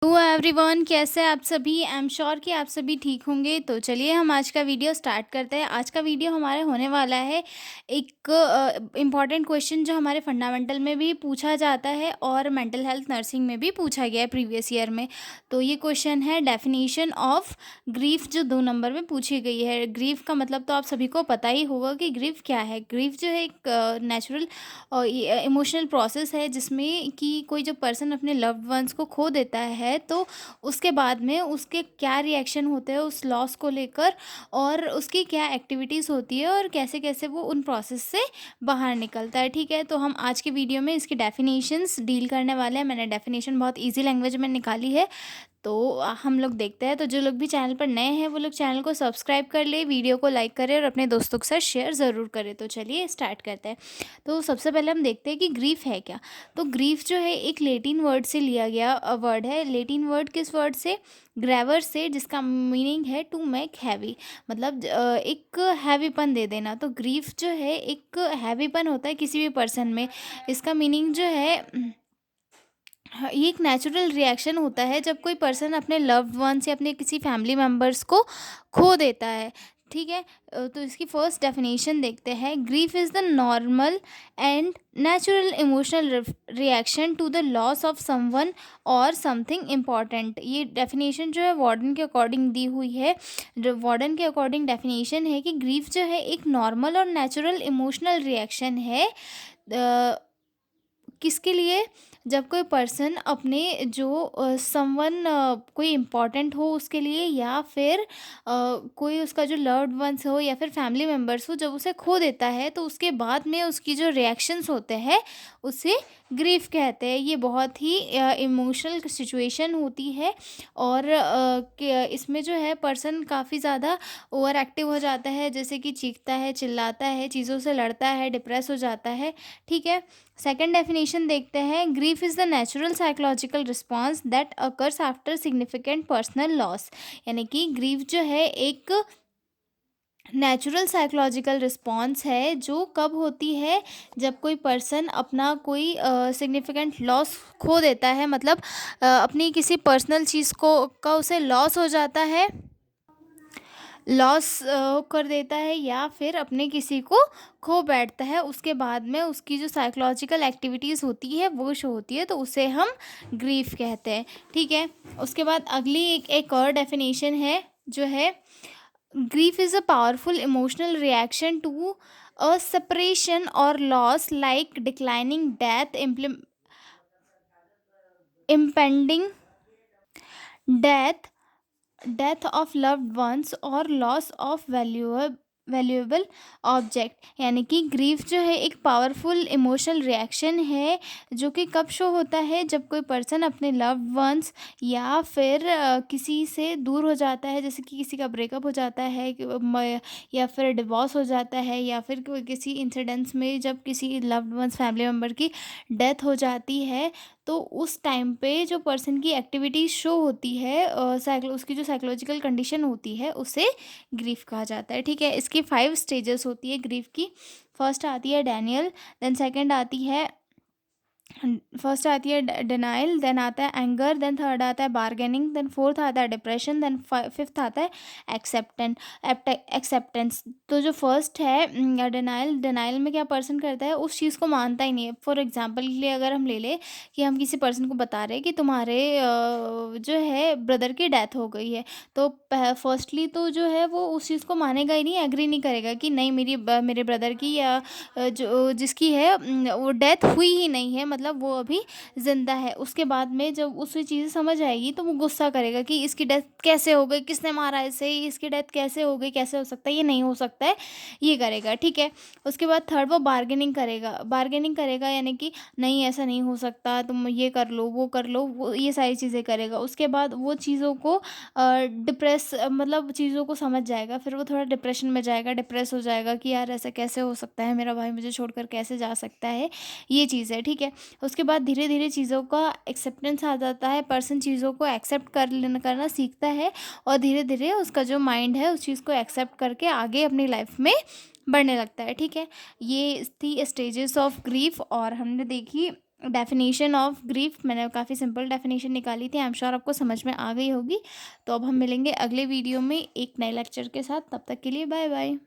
Hello everyone, कैसे हैं आप सभी। आई एम श्योर कि आप सभी ठीक होंगे। तो चलिए हम आज का वीडियो स्टार्ट करते हैं। आज का वीडियो हमारे होने वाला है एक इम्पॉर्टेंट क्वेश्चन जो हमारे फंडामेंटल में भी पूछा जाता है और मेंटल हेल्थ नर्सिंग में भी पूछा गया है प्रीवियस ईयर में। तो ये क्वेश्चन है डेफिनेशन ऑफ ग्रीफ, जो 2 नंबर में पूछी गई है। ग्रीफ का मतलब तो आप सभी को पता ही होगा कि ग्रीफ क्या है। ग्रीफ जो है एक नेचुरल इमोशनल प्रोसेस है जिसमें कि कोई जो पर्सन अपने लव्ड वंस को खो देता है तो उसके बाद में उसके क्या रिएक्शन होते हैं उस लॉस को लेकर, और उसकी क्या एक्टिविटीज़ होती है और कैसे कैसे वो उन प्रोसेस से बाहर निकलता है। ठीक है, तो हम आज के वीडियो में इसकी डेफिनेशंस डील करने वाले हैं। मैंने डेफिनेशन बहुत इजी लैंग्वेज में निकाली है, तो हम लोग देखते हैं। तो जो लोग भी चैनल पर नए हैं वो लोग चैनल को सब्सक्राइब कर ले, वीडियो को लाइक करें और अपने दोस्तों के साथ शेयर ज़रूर करें। तो चलिए स्टार्ट करते हैं। तो सबसे पहले हम देखते हैं कि ग्रीफ है क्या। तो ग्रीफ जो है एक लेटिन वर्ड से लिया गया वर्ड है। लेटिन वर्ड किस वर्ड से? ग्रेवर से, जिसका मीनिंग है टू मेक हैवी, मतलब एक हैवीपन दे देना। तो ग्रीफ जो है एक हैवीपन होता है किसी भी पर्सन में। इसका मीनिंग जो है हाँ, ये एक नेचुरल रिएक्शन होता है जब कोई पर्सन अपने लव्ड वंस या अपने किसी फैमिली मेम्बर्स को खो देता है। ठीक है, तो इसकी फर्स्ट डेफिनेशन देखते हैं। Grief is the normal and natural emotional reaction to the loss of someone और समथिंग इम्पॉर्टेंट। ये डेफिनेशन जो है वार्डन के अकॉर्डिंग दी हुई है। वार्डन के अकॉर्डिंग डेफिनेशन है कि ग्रीफ जो है एक नॉर्मल और नेचुरल इमोशनल रिएक्शन है। किसके लिए? जब कोई पर्सन अपने जो समवन कोई इम्पोर्टेंट हो उसके लिए, या फिर कोई उसका जो लव्ड वंस हो या फिर फैमिली मेम्बर्स हो, जब उसे खो देता है तो उसके बाद में उसकी जो रिएक्शंस होते हैं उसे ग्रीफ कहते हैं। ये बहुत ही इमोशनल सिचुएशन होती है, और इसमें जो है पर्सन काफ़ी ज़्यादा ओवर एक्टिव हो जाता है, जैसे कि चीखता है, चिल्लाता है, चीज़ों से लड़ता है, डिप्रेस हो जाता है। ठीक है, सेकेंड डेफिनेशन देखते हैं। Grief is the natural psychological response that occurs after significant personal loss. यानी कि ग्रीफ जो है एक नेचुरल साइकोलॉजिकल रिस्पॉन्स है जो कब होती है? जब कोई पर्सन अपना कोई सिग्निफिकेंट लॉस खो देता है, मतलब अपनी किसी पर्सनल चीज़ को का उसे लॉस हो जाता है, लॉस कर देता है, या फिर अपने किसी को खो बैठता है। उसके बाद में उसकी जो साइकोलॉजिकल एक्टिविटीज़ होती है वो शो होती है, तो उसे हम ग्रीफ कहते हैं। ठीक है, उसके बाद अगली एक और डेफिनेशन है जो है grief is a powerful emotional reaction to a separation or loss like declining death, impending death, death of loved ones or loss of valuable object. यानी कि ग्रीफ जो है एक पावरफुल इमोशनल रिएक्शन है जो कि कब शो होता है? जब कोई पर्सन अपने लव्ड वंस या फिर किसी से दूर हो जाता है, जैसे कि किसी का ब्रेकअप हो जाता है या फिर डिवोर्स हो जाता है, या फिर कोई किसी इंसिडेंट्स में जब किसी लव्ड वंस फैमिली मेम्बर की डेथ हो जाती है, तो उस टाइम पे जो पर्सन की एक्टिविटी शो होती है, उसकी जो साइकोलॉजिकल कंडीशन होती है उसे ग्रीफ कहा जाता है। ठीक है, इसकी 5 स्टेजेस होती है ग्रीफ की। फर्स्ट आती है डैनियल, देन सेकंड आती है फर्स्ट आती है डिनाइल, देन आता है एंगर, देन थर्ड आता है बार्गेनिंग, देन फोर्थ आता है डिप्रेशन, देन फिफ्थ आता है एक्सेप्टेंस। तो जो फर्स्ट है डिनाइल, डिनाइल में क्या पर्सन करता है? उस चीज़ को मानता ही नहीं है। फॉर एग्जांपल के लिए अगर हम ले लें कि हम किसी पर्सन को बता रहे हैं कि तुम्हारे जो है ब्रदर की डेथ हो गई है, तो फर्स्टली तो जो है वो उस चीज़ को मानेगा ही नहीं, एग्री नहीं करेगा कि नहीं मेरे ब्रदर की या जो जिसकी है वो डेथ हुई ही नहीं है, मतलब वो अभी ज़िंदा है। उसके बाद में जब उसे चीज़ें समझ आएगी तो वो गुस्सा करेगा कि इसकी डेथ कैसे हो गई, किसने मारा इसे, इसकी डेथ कैसे हो गई, कैसे हो सकता है, ये नहीं हो सकता है, ये करेगा। ठीक है, उसके बाद थर्ड वो बार्गेनिंग करेगा। बार्गेनिंग करेगा यानी कि नहीं ऐसा नहीं हो सकता, तुम ये कर लो, वो कर लो, वो ये सारी चीज़ें करेगा। उसके बाद वो चीज़ों को डिप्रेस मतलब चीज़ों को समझ जाएगा, फिर वो थोड़ा डिप्रेशन में जाएगा, डिप्रेस हो जाएगा कि यार ऐसा कैसे हो सकता है, मेरा भाई मुझे छोड़कर कैसे जा सकता है, ये चीज़ है। ठीक है, उसके बाद धीरे धीरे चीज़ों का एक्सेप्टेंस आ जाता है, पर्सन चीज़ों को एक्सेप्ट करना सीखता है, और धीरे धीरे उसका जो माइंड है उस चीज़ को एक्सेप्ट करके आगे अपनी लाइफ में बढ़ने लगता है। ठीक है, ये थी स्टेजेस ऑफ ग्रीफ, और हमने देखी डेफ़िनेशन ऑफ ग्रीफ़ मैंने काफ़ी सिंपल डेफ़िनेशन निकाली थी, आई एम श्योर आपको समझ में आ गई होगी। तो अब हम मिलेंगे अगले वीडियो में एक नए लेक्चर के साथ, तब तक के लिए बाय बाय।